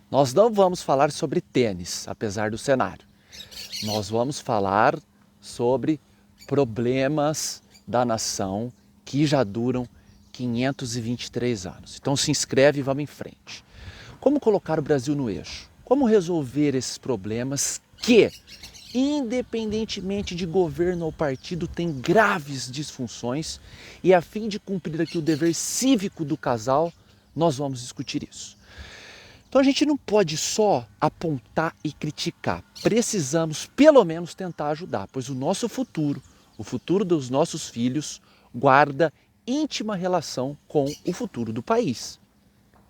Nós não vamos falar sobre tênis, apesar do cenário. Nós vamos falar sobre problemas da nação que já duram 523 anos. Então se inscreve e vamos em frente. Como colocar o Brasil no eixo? Como resolver esses problemas que, independentemente de governo ou partido, tem graves disfunções e a fim de cumprir aqui o dever cívico do casal, nós vamos discutir isso. Então a gente não pode só apontar e criticar, precisamos pelo menos tentar ajudar, pois o nosso futuro, o futuro dos nossos filhos, guarda íntima relação com o futuro do país.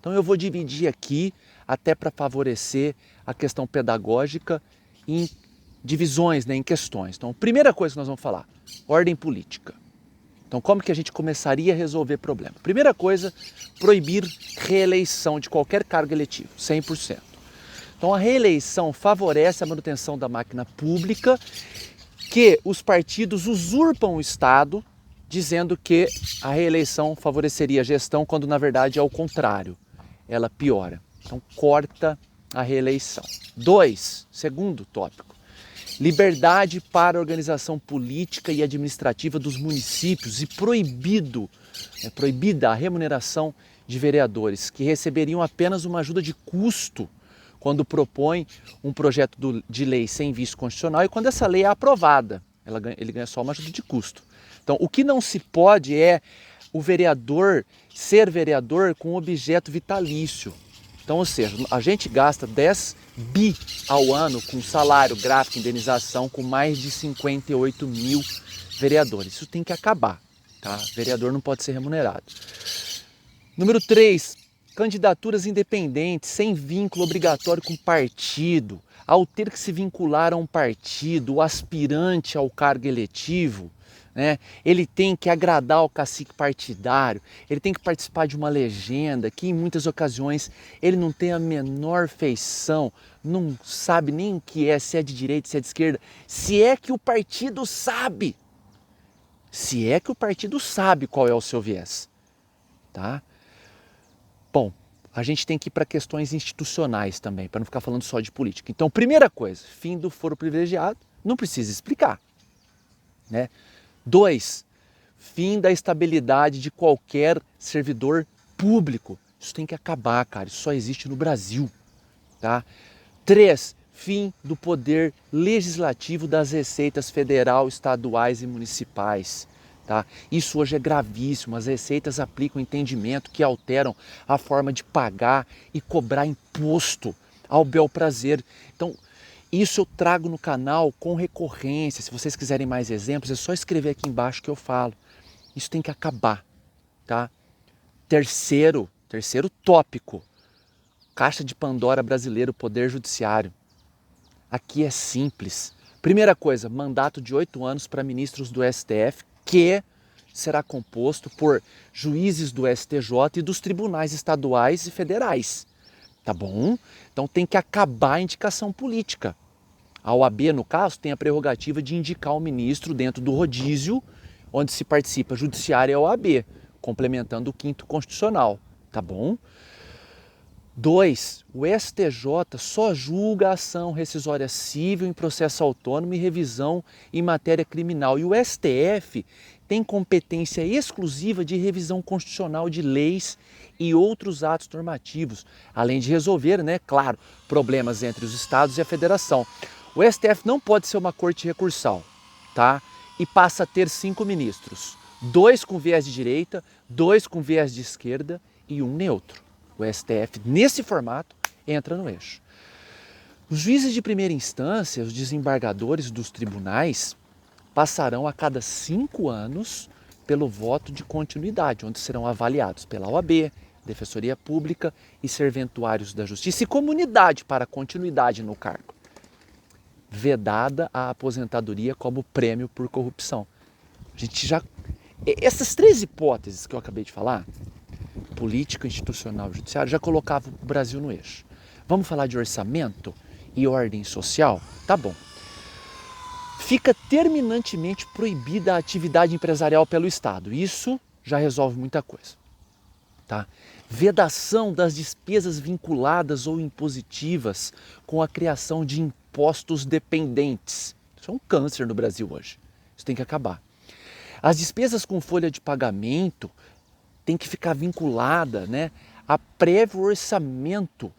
Então eu vou dividir aqui, até para favorecer a questão pedagógica, em divisões, em questões. Então, primeira coisa que nós vamos falar, ordem política. Então, como que a gente começaria a resolver o problema? Primeira coisa, proibir reeleição de qualquer cargo eletivo, 100%. Então, a reeleição favorece a manutenção da máquina pública, que os partidos usurpam o Estado, dizendo que a reeleição favoreceria a gestão, quando na verdade é o contrário, ela piora. Então, corta a reeleição. 2, segundo tópico, liberdade para a organização política e administrativa dos municípios e proibida a remuneração de vereadores, que receberiam apenas uma ajuda de custo quando propõe um projeto de lei sem vício constitucional e quando essa lei é aprovada, ele ganha só uma ajuda de custo. Então, o que não se pode é o vereador ser vereador com objeto vitalício. Então, ou seja, a gente gasta 10 bi ao ano com salário, gráfico, indenização, com mais de 58 mil vereadores. Isso tem que acabar, tá? Vereador não pode ser remunerado. Número 3, candidaturas independentes, sem vínculo obrigatório com partido. Ao ter que se vincular a um partido, o aspirante ao cargo eletivo, ele tem que agradar ao cacique partidário, ele tem que participar de uma legenda que em muitas ocasiões ele não tem a menor feição, não sabe nem o que é, se é de direita, se é de esquerda, se é que o partido sabe qual é o seu viés, tá? Bom, a gente tem que ir para questões institucionais também, para não ficar falando só de política. Então, primeira coisa, fim do foro privilegiado, não precisa explicar, 2, fim da estabilidade de qualquer servidor público. Isso tem que acabar, cara. Isso só existe no Brasil, tá? 3, fim do poder legislativo das receitas federal, estaduais e municipais, tá? Isso hoje é gravíssimo. As receitas aplicam entendimento que alteram a forma de pagar e cobrar imposto ao bel prazer. Então, isso eu trago no canal com recorrência. Se vocês quiserem mais exemplos, é só escrever aqui embaixo que eu falo. Isso tem que acabar, tá? Terceiro tópico, Caixa de Pandora brasileiro, Poder Judiciário. Aqui é simples. Primeira coisa, mandato de 8 anos para ministros do STF, que será composto por juízes do STJ e dos tribunais estaduais e federais. Tá bom? Então tem que acabar a indicação política. A OAB, no caso, tem a prerrogativa de indicar o ministro dentro do rodízio, onde se participa judiciário e a OAB, complementando o 5º constitucional. Tá bom? 2, o STJ só julga a ação rescisória civil em processo autônomo e revisão em matéria criminal. E o STF tem competência exclusiva de revisão constitucional de leis e outros atos normativos, além de resolver, claro, problemas entre os estados e a federação. O STF não pode ser uma corte recursal, tá? E passa a ter 5 ministros, 2 com viés de direita, 2 com viés de esquerda e 1 neutro. O STF, nesse formato, entra no eixo. Os juízes de primeira instância, os desembargadores dos tribunais, passarão a cada 5 anos pelo voto de continuidade, onde serão avaliados pela OAB, Defensoria Pública e serventuários da Justiça e comunidade para continuidade no cargo. Vedada a aposentadoria como prêmio por corrupção. Essas 3 hipóteses que eu acabei de falar, política, institucional e judiciário, já colocavam o Brasil no eixo. Vamos falar de orçamento e ordem social? Tá bom. Fica terminantemente proibida a atividade empresarial pelo Estado. Isso já resolve muita coisa. Tá? Vedação das despesas vinculadas ou impositivas com a criação de impostos dependentes. Isso é um câncer no Brasil hoje. Isso tem que acabar. As despesas com folha de pagamento tem que ficar vinculada, né, a prévio orçamento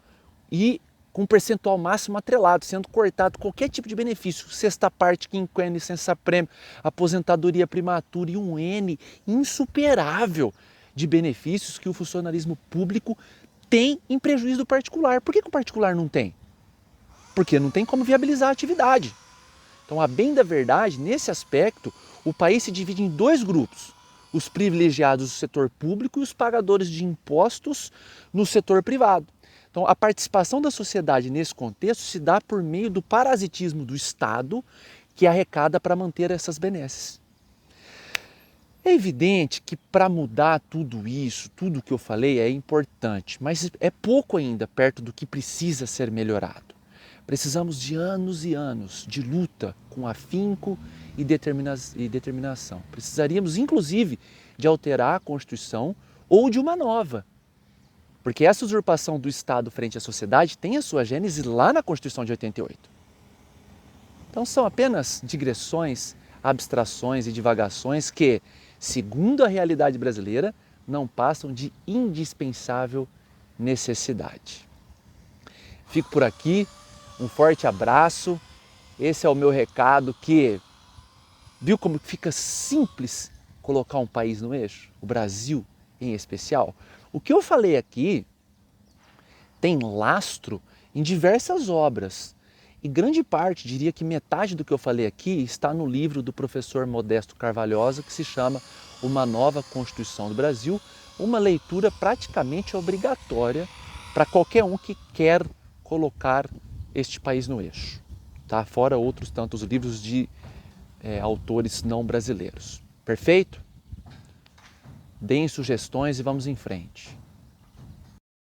e com percentual máximo atrelado, sendo cortado qualquer tipo de benefício, sexta parte, quinquênio, licença-prêmio, aposentadoria prematura e um N insuperável de benefícios que o funcionalismo público tem em prejuízo do particular. Por que o particular não tem? Porque não tem como viabilizar a atividade. Então, a bem da verdade, nesse aspecto, o país se divide em dois grupos. Os privilegiados do setor público e os pagadores de impostos no setor privado. Então, a participação da sociedade nesse contexto se dá por meio do parasitismo do Estado, que arrecada para manter essas benesses. É evidente que para mudar tudo isso, tudo que eu falei é importante, mas é pouco ainda perto do que precisa ser melhorado. Precisamos de anos e anos de luta com afinco e determinação. Precisaríamos, inclusive, de alterar a Constituição ou de uma nova. Porque essa usurpação do Estado frente à sociedade tem a sua gênese lá na Constituição de 88. Então são apenas digressões, abstrações e divagações que, segundo a realidade brasileira, não passam de indispensável necessidade. Fico por aqui, um forte abraço. Esse é o meu recado que, viu como fica simples colocar um país no eixo? O Brasil em especial. O que eu falei aqui tem lastro em diversas obras. E grande parte, diria que metade do que eu falei aqui está no livro do professor Modesto Carvalhosa, que se chama Uma Nova Constituição do Brasil, uma leitura praticamente obrigatória para qualquer um que quer colocar este país no eixo, tá? Fora outros tantos livros de autores não brasileiros. Perfeito? Deem sugestões e vamos em frente.